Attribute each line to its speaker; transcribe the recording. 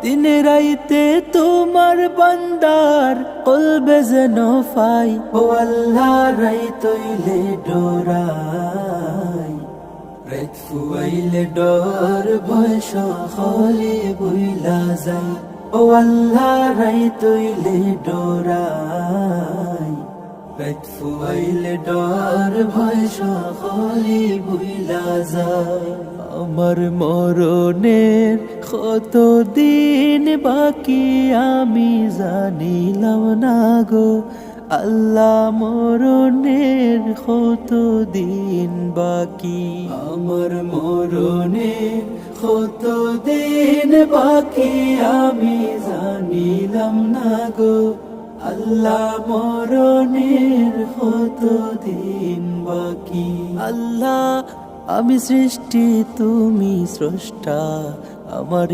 Speaker 1: দিন রাইতে তোমার বান্দার কলবে যেন ফাই। ও আল্লাহ রাইতইলে ডোরাই, রাত ফুয়াইলে ডর ভয় সকলে বইলা যাই। ও আল্লাহ রাইতইলে ডোরাই, রাত ফুয়াইলে ডর ভয় সকলে বইলা যায়। আমার মরণের কত দিন বাকি আমি জানিলাম না গো আল্লাহ, মরণের কত দিন বাকি। আমার মরণের কত দিন বাকি আমি জানিলাম না গো আল্লাহ, মরণের কত দিন বাকি। আল্লাহ আমি সৃষ্টি তুমি স্রষ্টা, আমার